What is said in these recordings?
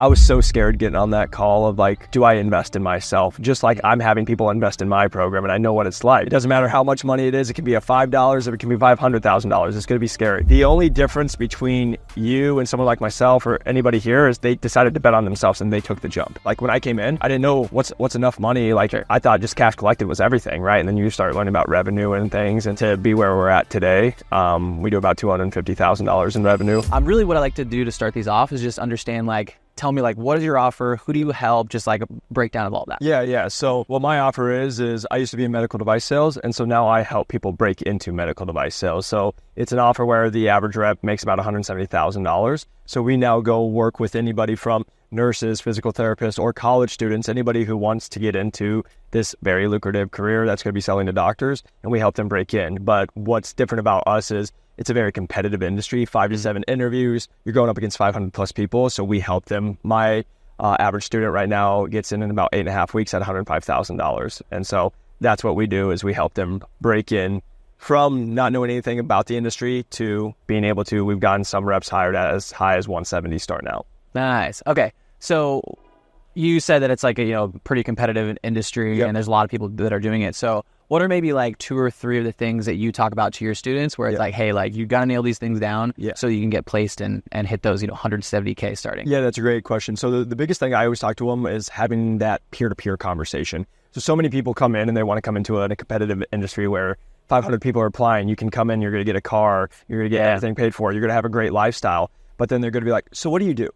I was so scared getting on that call of like, do I invest in myself? Just like I'm having people invest in my program and I know what it's like. It doesn't matter how much money it is. It can be a $5 or it can be $500,000. It's going to be scary. The only difference between you and someone like myself or anybody here is they decided to bet on themselves and they took the jump. Like when I came in, I didn't know what's enough money. Like I thought just cash collected was everything, right? And then you start learning about revenue and things, and to be where we're at today, we do about $250,000 in revenue. Really what I like to do to start these off is just understand, like, tell me, like, what is your offer? Who do you help? Just like a breakdown of all that. Yeah. So what my offer is I used to be in medical device sales. And so now I help people break into medical device sales. So it's an offer where the average rep makes about $170,000. So we now go work with anybody from nurses, physical therapists, or college students, anybody who wants to get into this very lucrative career that's going to be selling to doctors, and we help them break in. But what's different about us is it's a very competitive industry, 5 to 7 interviews. You're going up against 500 plus people. So we help them. My average student right now gets in about 8.5 weeks at $105,000. And so that's what we do is we help them break in from not knowing anything about the industry to being able to. We've gotten some reps hired at as high as 170 starting out. Nice. Okay. So you said that it's like a pretty competitive industry. Yep. And there's a lot of people that are doing it. So what are maybe like 2 or 3 of the things that you talk about to your students where it's like, hey, like you got to nail these things down so you can get placed and hit those, 170K starting? Yeah, that's a great question. So the biggest thing I always talk to them is having that peer-to-peer conversation. So many people come in and they want to come into a competitive industry where 500 people are applying. You can come in, you're going to get a car, you're going to get everything paid for, you're going to have a great lifestyle. But then they're going to be like, so what do you do?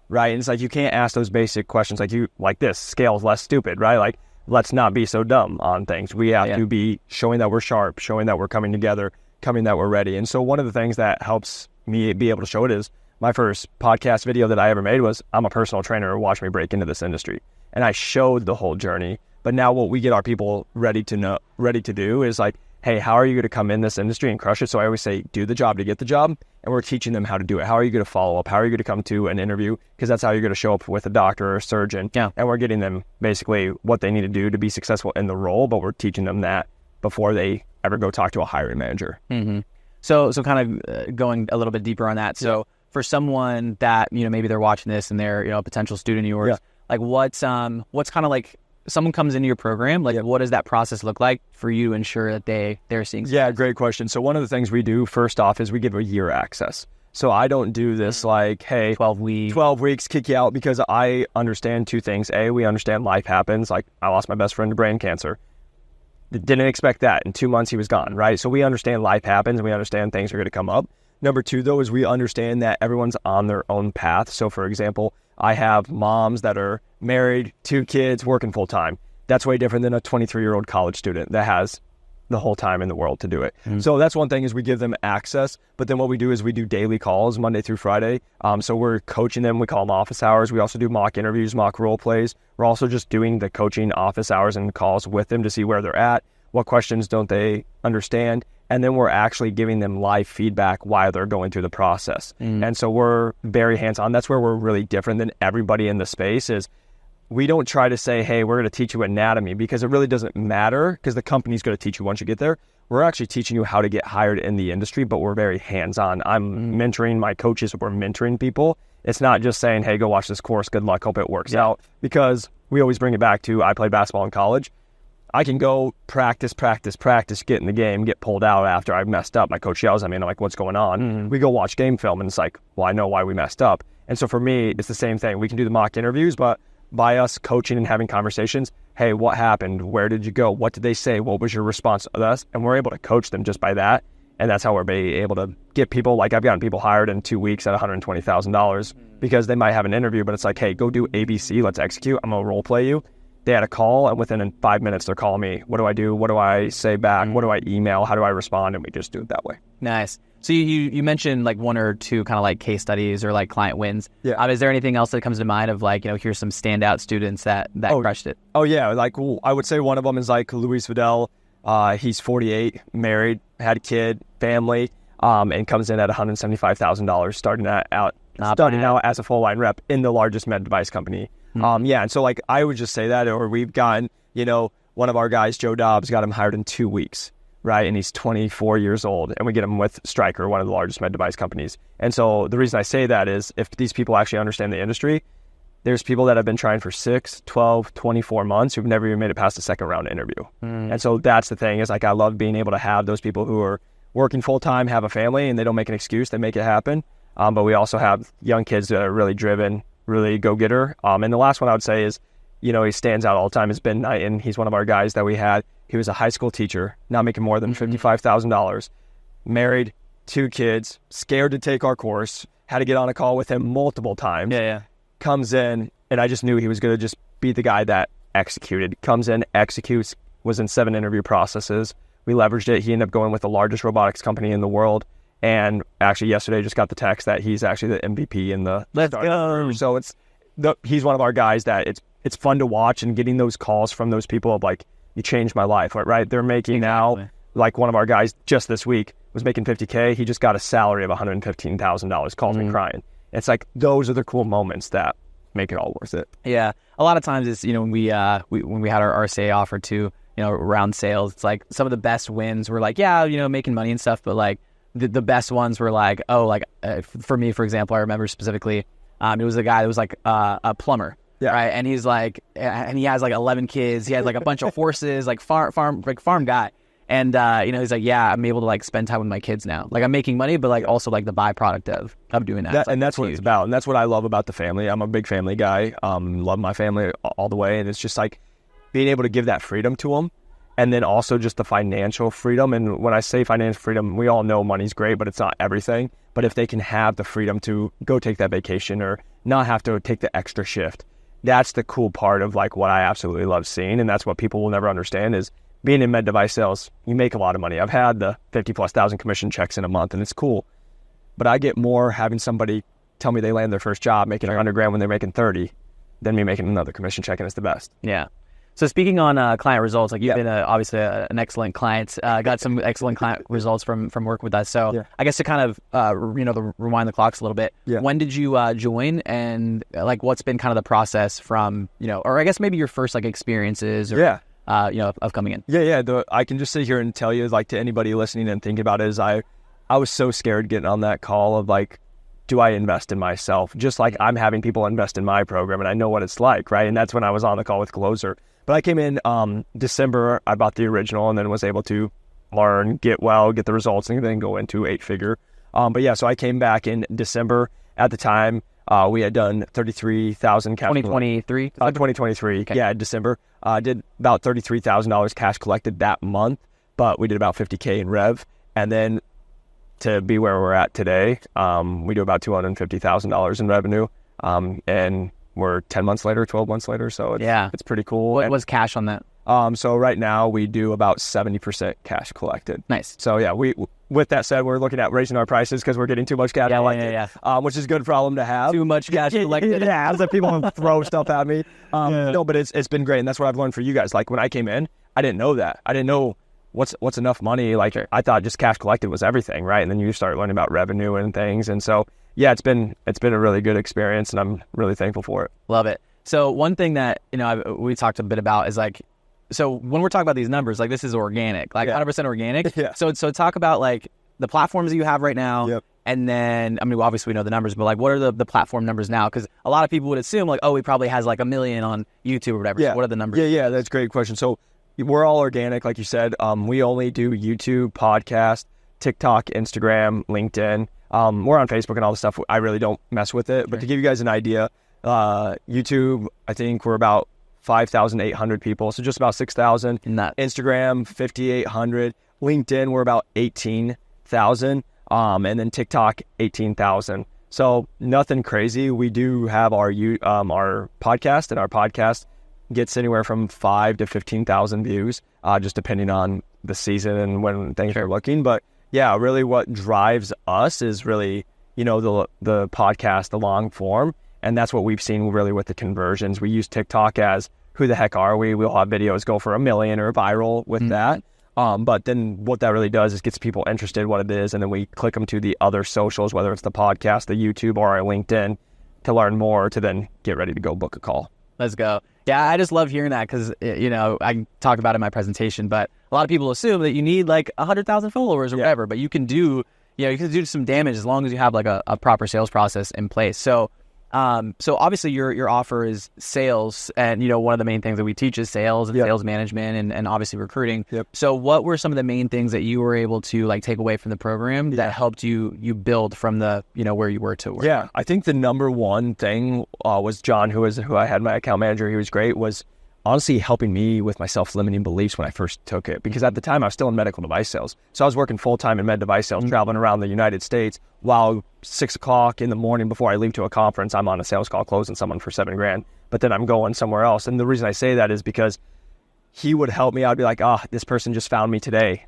Right? And it's like, you can't ask those basic questions like this, scale is less stupid, right? Like, let's not be so dumb on things. We have to be showing that we're sharp, showing that we're coming together, coming that we're ready. And so one of the things that helps me be able to show it is my first podcast video that I ever made was, I'm a personal trainer, watch me break into this industry. And I showed the whole journey. But now what we get our people ready to do is like, hey, how are you going to come in this industry and crush it? So I always say, do the job to get the job. And we're teaching them how to do it. How are you going to follow up? How are you going to come to an interview? Because that's how you're going to show up with a doctor or a surgeon. Yeah. And we're getting them basically what they need to do to be successful in the role, but we're teaching them that before they ever go talk to a hiring manager. Mm-hmm. So kind of going a little bit deeper on that. So for someone that, maybe they're watching this and they're, a potential student of yours, like what's kind of like, someone comes into your program, like what does that process look like for you to ensure that they're seeing success? Yeah, great question. So one of the things we do first off is we give a year access. So I don't do this like, hey, 12 weeks, kick you out, because I understand 2 things. A, we understand life happens. Like I lost my best friend to brain cancer. Didn't expect that. In 2 months he was gone, right? So we understand life happens and we understand things are going to come up. Number 2, though, is we understand that everyone's on their own path. So for example, I have moms that are married, 2 kids, working full time. That's way different than a 23-year-old college student that has the whole time in the world to do it. Mm-hmm. So that's one thing, is we give them access. But then what we do is we do daily calls Monday through Friday. So we're coaching them. We call them office hours. We also do mock interviews, mock role plays. We're also just doing the coaching office hours and calls with them to see where they're at. What questions don't they understand? And then we're actually giving them live feedback while they're going through the process. And so we're very hands-on. That's where we're really different than everybody in the space. Is we don't try to say, hey, we're going to teach you anatomy, because it really doesn't matter, because the company's going to teach you once you get there. We're actually teaching you how to get hired in the industry, but we're very hands-on. I'm mentoring my coaches. We're mentoring people. It's not just saying, hey, go watch this course. Good luck. Hope it works out. Because we always bring it back to, I played basketball in college. I can go practice, get in the game, get pulled out after I've messed up. My coach yells at me and I'm like, what's going on? We go watch game film and it's like, well, I know why we messed up. And so for me, it's the same thing. We can do the mock interviews, but by us coaching and having conversations, hey, what happened? Where did you go? What did they say? What was your response to us? And we're able to coach them just by that. And that's how we're able to get people, like I've gotten people hired in 2 weeks at $120,000 because they might have an interview, but it's like, hey, go do ABC, let's execute. I'm gonna role play you. They had a call, and within 5 minutes, they're calling me. What do I do? What do I say back? What do I email? How do I respond? And we just do it that way. Nice. So you mentioned like 1 or 2 kind of like case studies or like client wins. Yeah. Is there anything else that comes to mind of like, here's some standout students that crushed it? Oh, yeah. Like, I would say one of them is like Luis Vidal. He's 48, married, had a kid, family, and comes in at $175,000 starting out as a full line rep in the largest med device company. And so like I would just say that, or we've gotten, one of our guys, Joe Dobbs, got him hired in 2 weeks, right? And he's 24 years old, and we get him with Stryker, one of the largest med device companies. And so the reason I say that is if these people actually understand the industry, there's people that have been trying for 6, 12, 24 months who've never even made it past the second round interview. And so that's the thing is like, I love being able to have those people who are working full time, have a family, and they don't make an excuse, they make it happen. But we also have young kids that are really driven, really go-getter. And the last one I would say is, he stands out all the time is Ben Knighton. He's one of our guys that we had. He was a high school teacher, not making more than $55,000, married, 2 kids, scared to take our course, had to get on a call with him multiple times. Comes in, and I just knew he was going to just be the guy that executed. Comes in, executes, was in 7 interview processes. We leveraged it. He ended up going with the largest robotics company in the world. And actually yesterday just got the text that he's actually the MVP in the Let's go. So he's one of our guys that it's fun to watch, and getting those calls from those people of like, you changed my life, right? They're making now, like one of our guys just this week was making $50K. He just got a salary of $115,000, calls me crying. It's like, those are the cool moments that make it all worth it. Yeah. A lot of times it's, when we had our RCA offer to, around sales, it's like some of the best wins were like, making money and stuff, but like the best ones were like, for me, for example, I remember specifically, it was a guy that was like a plumber. Right. And he's like, and he has like 11 kids. He has like a bunch of horses, like farm guy. And, he's like, I'm able to like spend time with my kids now. Like I'm making money, but like also like the byproduct of doing that. And that's what it's about. And that's what I love about the family. I'm a big family guy. Love my family all the way. And it's just like being able to give that freedom to them. And then also just the financial freedom. And when I say financial freedom, we all know money's great, but it's not everything. But if they can have the freedom to go take that vacation or not have to take the extra shift, that's the cool part of like what I absolutely love seeing. And that's what people will never understand is being in med device sales, you make a lot of money. I've had the 50,000+ commission checks in a month, and it's cool. But I get more having somebody tell me they land their first job making $100,000 when they're making 30 than me making another commission check, and it's the best. Yeah. So speaking on client results, like you've been obviously an excellent client, got some excellent client results from working with us. So I guess to kind of rewind the clocks a little bit. When did you join, and like what's been kind of the process from or I guess maybe your first like experiences or of coming in? I can just sit here and tell you, like, to anybody listening and thinking about it, is I was so scared getting on that call of like, do I invest in myself? Just like I'm having people invest in my program, and I know what it's like, right? And that's when I was on the call with Closer. But I came in December, I bought the original, and then was able to learn, get the results, and then go into 8-figure. So I came back in December. At the time, we had done 33,000 cash. 2023? 2023. Okay. December. Did about $33,000 cash collected that month, but we did about 50K in rev. And then to be where we're at today, we do about $250,000 in revenue. And we're 10 months later, 12 months later. So it's pretty cool. What was cash on that? So right now we do about 70% cash collected. Nice. So with that said, we're looking at raising our prices because we're getting too much cash collected, which is a good problem to have. Too much cash collected. So people throw stuff at me. No, but it's been great. And that's what I've learned for you guys. Like when I came in, I didn't know that. I didn't know what's enough money. Like I thought just cash collected was everything, right? And then you start learning about revenue and things. And so, it's been a really good experience, and I'm really thankful for it. Love it. So one thing that, we talked a bit about is like, so when we're talking about these numbers, like this is organic, like 100% organic. So talk about like the platforms that you have right now. And then, obviously we know the numbers, but like what are the platform numbers now? Because a lot of people would assume like, he probably has like 1 million on YouTube or whatever. So what are the numbers? That's a great question. So we're all organic, like you said. We only do YouTube, podcast, TikTok, Instagram, LinkedIn. We're on Facebook and all the stuff. I really don't mess with it. But to give you guys an idea, YouTube, I think we're about 5,800 people, so just about 6,000. Instagram, 5,800. LinkedIn, we're about 18,000. And then TikTok, 18,000. So nothing crazy. We do have our podcast, and our podcast gets anywhere from 5,000 to 15,000 views, just depending on the season and when things are looking. But really what drives us is really, the podcast, the long form. And that's what we've seen really with the conversions. We use TikTok as who the heck are we? We'll have videos go for 1 million or viral with that. But then what that really does is gets people interested what it is. And then we click them to the other socials, whether it's the podcast, the YouTube, or our LinkedIn, to learn more, to then get ready to go book a call. Let's go. Yeah, I just love hearing that because, I talk about it in my presentation, but a lot of people assume that you need like 100,000 followers or whatever, but you can do some damage as long as you have like a proper sales process in place. So So obviously your offer is sales, and one of the main things that we teach is sales and sales management and obviously recruiting. So what were some of the main things that you were able to like take away from the program that helped you build from the where you were to where? Yeah, I think the number one thing was John, who I had my account manager. He was great. Was honestly helping me with my self-limiting beliefs when I first took it, because at the time I was still in medical device sales. So I was working full-time in med device sales, traveling around the United States, while 6 o'clock in the morning before I leave to a conference, I'm on a sales call closing someone for $7,000, but then I'm going somewhere else. And the reason I say that is because he would help me. I'd be like, this person just found me today.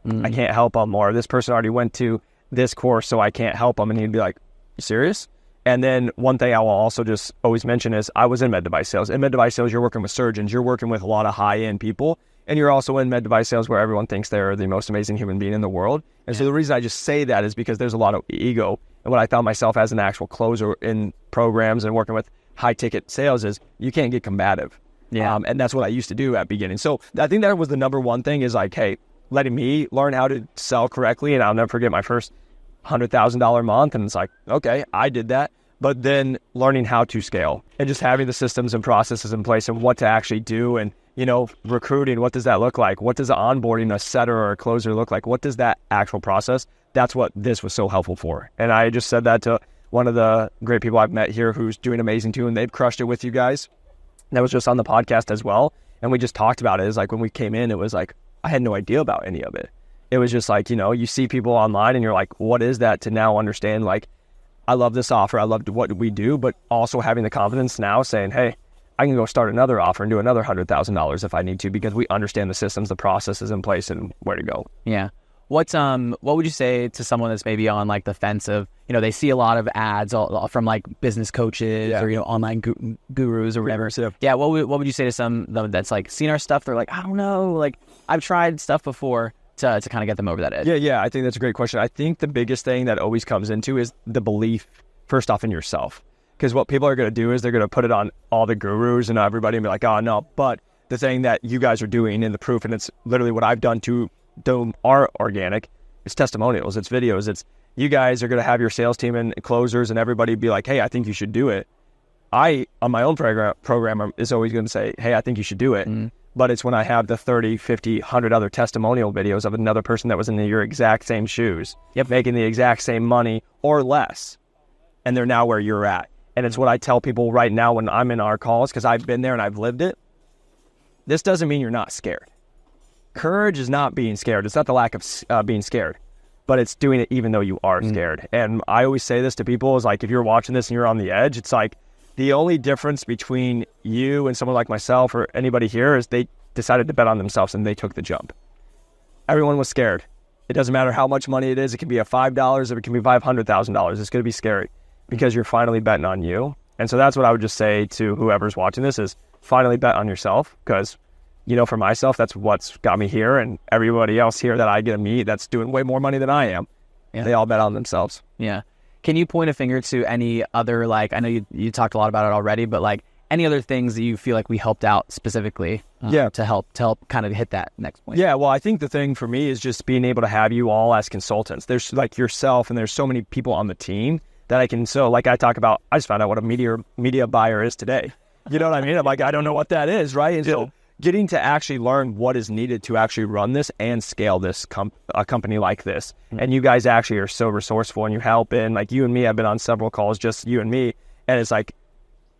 I can't help them. Or this person already went to this course, so I can't help them. And he'd be like, you serious? And then one thing I will also just always mention is I was in med device sales. In med device sales, you're working with surgeons. You're working with a lot of high-end people. And you're also in med device sales where everyone thinks they're the most amazing human being in the world. And so the reason I just say that is because there's a lot of ego. And what I found myself as an actual closer in programs and working with high-ticket sales is you can't get combative. And that's what I used to do at beginning. So I think that was the number one thing is like, hey, letting me learn how to sell correctly. And I'll never forget my first $100,000 month. And it's like, okay, I did that. But then learning how to scale and just having the systems and processes in place and what to actually do. And, recruiting, what does that look like? What does the onboarding a setter or a closer look like? What does that actual process? That's what this was so helpful for. And I just said that to one of the great people I've met here who's doing amazing too. And they've crushed it with you guys. That was just on the podcast as well. And we just talked about it. It's like when we came in, it was like, I had no idea about any of it. It was just like, you see people online and you're like, what is that? To now understand, like, I love this offer. I love what we do, but also having the confidence now saying, hey, I can go start another offer and do another $100,000 if I need to, because we understand the systems, the processes in place and where to go. Yeah. What would you say to someone that's maybe on like the fence of, they see a lot of ads from like business coaches or, online gurus or whatever. Yeah. What would you say to some that's like seen our stuff? They're like, I don't know, like I've tried stuff before to kind of get them over that edge. Yeah. I think that's a great question. I think the biggest thing that always comes into is the belief first off in yourself. Because what people are going to do is they're going to put it on all the gurus and everybody and be like, oh no. But the thing that you guys are doing and the proof, and it's literally what I've done to our organic, it's testimonials, it's videos, it's you guys are going to have your sales team and closers and everybody be like, hey, I think you should do it. I, on my own program is always going to say, hey, I think you should do it. But it's when I have the 30, 50, 100 other testimonial videos of another person that was in your exact same shoes, making the exact same money or less. And they're now where you're at. And it's what I tell people right now when I'm in our calls, because I've been there and I've lived it. This doesn't mean you're not scared. Courage is not being scared. It's not the lack of being scared, but it's doing it even though you are scared. And I always say this to people is like, if you're watching this and you're on the edge, it's like the only difference between you and someone like myself or anybody here is they decided to bet on themselves and they took the jump. Everyone was scared. It doesn't matter how much money it is. It can be a $5 or it can be $500,000. It's going to be scary because you're finally betting on you. And so that's what I would just say to whoever's watching this is finally bet on yourself, because for myself, that's what's got me here, and everybody else here that I get to meet that's doing way more money than I am. They all bet on themselves. Yeah. Can you point a finger to any other, like, I know you talked a lot about it already, but like any other things that you feel like we helped out specifically to help kind of hit that next point? Yeah, well, I think the thing for me is just being able to have you all as consultants. There's like yourself, and there's so many people on the team that I can, so like I talk about, I just found out what a media buyer is today. You know what I mean? I'm like, I don't know what that is, right? And so getting to actually learn what is needed to actually run this and scale this a company like this. And you guys actually are so resourceful and you help in, like you and me have been on several calls, just you and me. And it's like,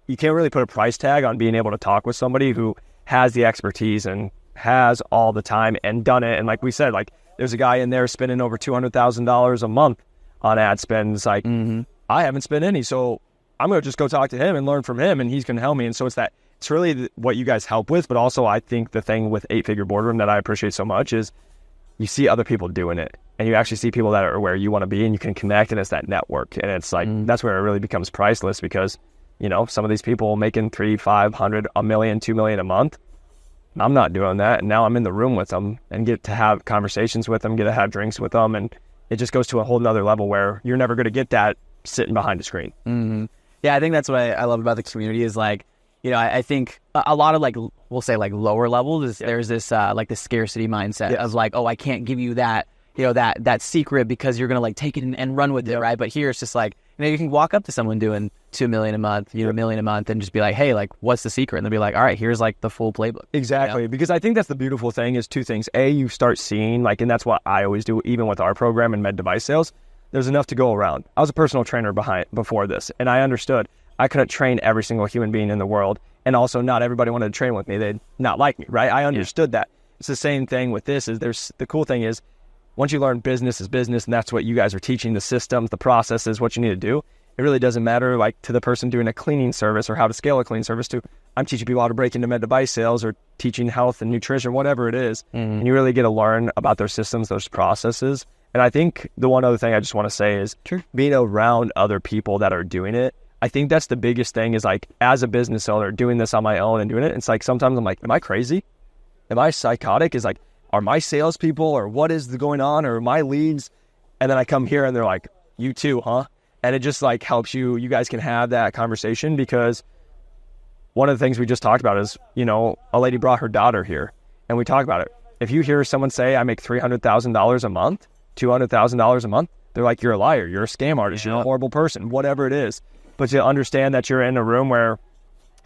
you can't really put a price tag on being able to talk with somebody who has the expertise and has all the time and done it. And like we said, like there's a guy in there spending over $200,000 a month on ad spend. It's like, I haven't spent any, so I'm going to just go talk to him and learn from him, and he's going to help me. And so it's really what you guys help with, but also I think the thing with 8-Figure Boardroom that I appreciate so much is you see other people doing it, and you actually see people that are where you want to be, and you can connect, and it's that network. And it's like, that's where it really becomes priceless, because, some of these people making $300,000, $500,000, $1 million, $2 million a month, I'm not doing that. And now I'm in the room with them and get to have conversations with them, get to have drinks with them. And it just goes to a whole nother level where you're never going to get that sitting behind a screen. Yeah, I think that's what I love about the community is like, I think a lot of like, we'll say like lower levels is there's this like the scarcity mindset of like, oh, I can't give you that, that secret because you're going to like take it and run with it. Right. But here it's just like, you can walk up to someone doing 2 million a month, $1 million a month, and just be like, hey, like, what's the secret? And they'll be like, all right, here's like the full playbook. Exactly. Because I think that's the beautiful thing is two things. A, you start seeing like, and that's what I always do, even with our program and med device sales, there's enough to go around. I was a personal trainer before this, and I understood I couldn't train every single human being in the world. And also not everybody wanted to train with me. They'd not like me, right? I understood that. It's the same thing with this. The cool thing is once you learn business is business, and that's what you guys are teaching, the systems, the processes, what you need to do. It really doesn't matter like to the person doing a cleaning service or how to scale a cleaning service to I'm teaching people how to break into med device sales or teaching health and nutrition, whatever it is. And you really get to learn about their systems, those processes. And I think the one other thing I just want to say is being around other people that are doing it. I think that's the biggest thing is like as a business owner doing this on my own and doing it. It's like sometimes I'm like, am I crazy? Am I psychotic? Is like, are my salespeople or what is going on or my leads? And then I come here and they're like, you too, huh? And it just like helps you guys can have that conversation because one of the things we just talked about is, a lady brought her daughter here and we talk about it. If you hear someone say I make $300,000 a month, $200,000 a month, they're like, you're a liar, you're a scam artist, you're a horrible person, whatever it is. But to understand that you're in a room where,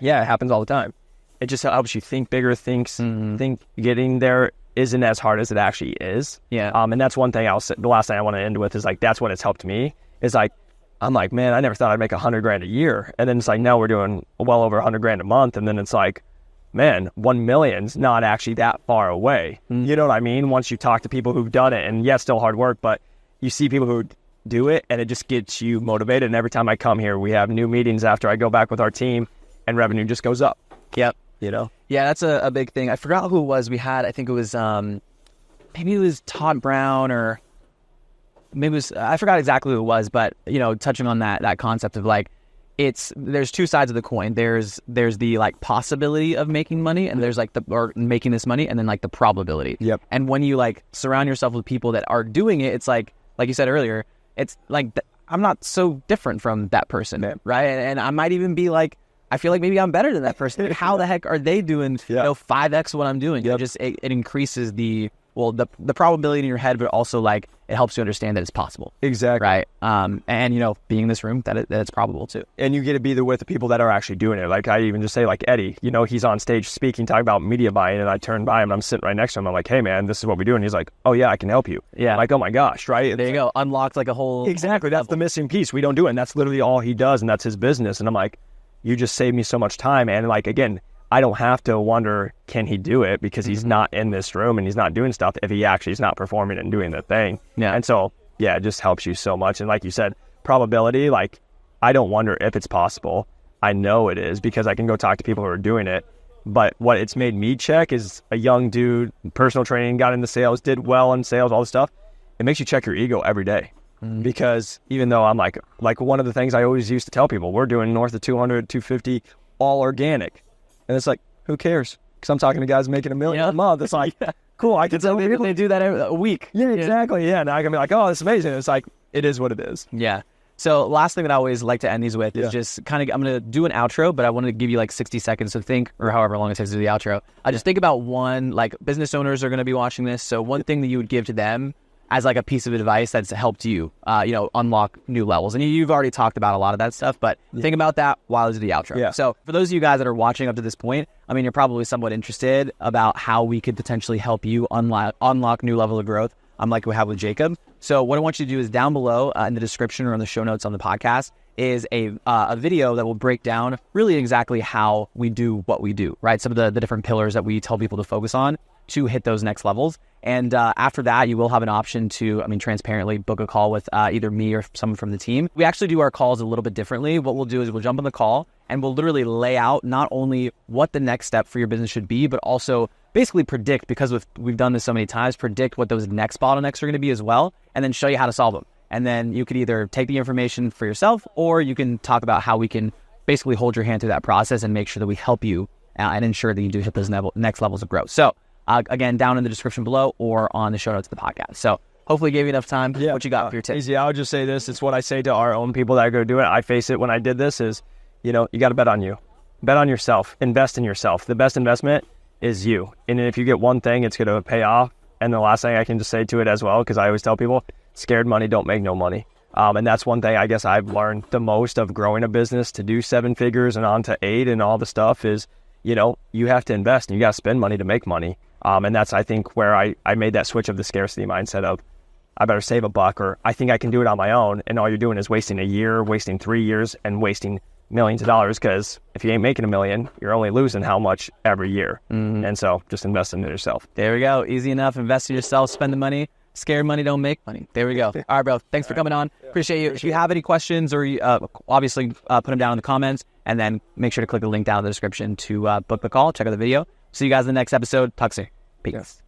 it happens all the time. It just helps you think bigger, think getting there isn't as hard as it actually is. Yeah. And that's one thing the last thing I want to end with is like, that's what it's helped me is like, I'm like, man, I never thought I'd make $100,000 a year. And then it's like, now we're doing well over $100,000 a month. And then it's like, man, 1 million's not actually that far away. You know what I mean? Once you talk to people who've done it and it's still hard work, but you see people who do it and it just gets you motivated. And every time I come here, we have new meetings after I go back with our team and revenue just goes up. Yep. Yeah, that's a big thing. I forgot who it was. We had, I think it was, maybe it was Todd Brown or maybe it was, I forgot exactly who it was, but, touching on that concept of like, there's two sides of the coin. There's the like possibility of making money and there's like or making this money and then like the probability. Yep. And when you like surround yourself with people that are doing it, it's like you said earlier, it's like, I'm not so different from that person, right? And I might even be like, I feel like maybe I'm better than that person. How the heck are they doing 5x what I'm doing? It increases the probability in your head, but also like it helps you understand that it's possible. Exactly. Right. And being in this room, that it's probable too. And you get to be there with the people that are actually doing it. Like I even just say like Eddie, he's on stage speaking, talking about media buying, and I turn by him and I'm sitting right next to him. I'm like, hey man, this is what we do. And he's like, oh yeah, I can help you. Yeah. I'm like, oh my gosh, right? There you go. Unlocked like a whole. Exactly. That's the missing piece. We don't do it. And that's literally all he does. And that's his business. And I'm like, you just saved me so much time. And like, again, I don't have to wonder, can he do it? Because he's not in this room and he's not doing stuff if he actually is not performing and doing the thing. Yeah. And so, it just helps you so much. And like you said, probability, like I don't wonder if it's possible. I know it is because I can go talk to people who are doing it. But what it's made me check is a young dude, personal training, got into sales, did well in sales, all this stuff. It makes you check your ego every day. Because even though I'm like one of the things I always used to tell people, we're doing north of 200, 250, all organic. And it's like, who cares? Because I'm talking to guys making $1 million a month. It's like, cool. I can tell people they do that a week. Yeah, exactly. Yeah. And I can be like, oh, it's amazing. It's like, it is what it is. Yeah. So last thing that I always like to end these with is just kind of, I'm going to do an outro, but I want to give you like 60 seconds to think, or however long it takes to do the outro. I just think about one, like business owners are going to be watching this. So one thing that you would give to them as like a piece of advice that's helped you, unlock new levels. And you've already talked about a lot of that stuff, but think about that while I do the outro. Yeah. So for those of you guys that are watching up to this point, I mean, you're probably somewhat interested about how we could potentially help you unlock new level of growth, like we have with Jacob. So what I want you to do is down below in the description or in the show notes on the podcast is a video that will break down really exactly how we do what we do, right? Some of the different pillars that we tell people to focus on to hit those next levels. And after that, you will have an option to, transparently book a call with either me or someone from the team. We actually do our calls a little bit differently. What we'll do is we'll jump on the call and we'll literally lay out not only what the next step for your business should be, but also basically predict, because we've done this so many times, predict what those next bottlenecks are going to be as well, and then show you how to solve them. And then you could either take the information for yourself, or you can talk about how we can basically hold your hand through that process and make sure that we help you and ensure that you do hit those next levels of growth. So again, down in the description below or on the show notes of the podcast. So hopefully gave you enough time. Yeah. What you got for your tips? Easy. I would just say this. It's what I say to our own people that go do it. I face it when I did this is, you got to bet on you. Bet on yourself. Invest in yourself. The best investment is you. And if you get one thing, it's going to pay off. And the last thing I can just say to it as well, because I always tell people, scared money don't make no money. And that's one thing I guess I've learned the most of growing a business to do 7 figures and on to 8 and all the stuff is, you know, you have to invest and you got to spend money to make money. And that's, I think, where I made that switch of the scarcity mindset of I better save a buck, or I think I can do it on my own. And all you're doing is wasting a year, wasting 3 years, and wasting millions of dollars, because if you ain't making $1 million, you're only losing how much every year. And so just invest in yourself. There we go. Easy enough. Invest in yourself, spend the money. Scared money don't make money. There we go. All right, bro. Thanks for coming on. Appreciate you. If you have any questions, or obviously put them down in the comments, and then make sure to click the link down in the description to book the call, check out the video. See you guys in the next episode. Talk soon. Peace.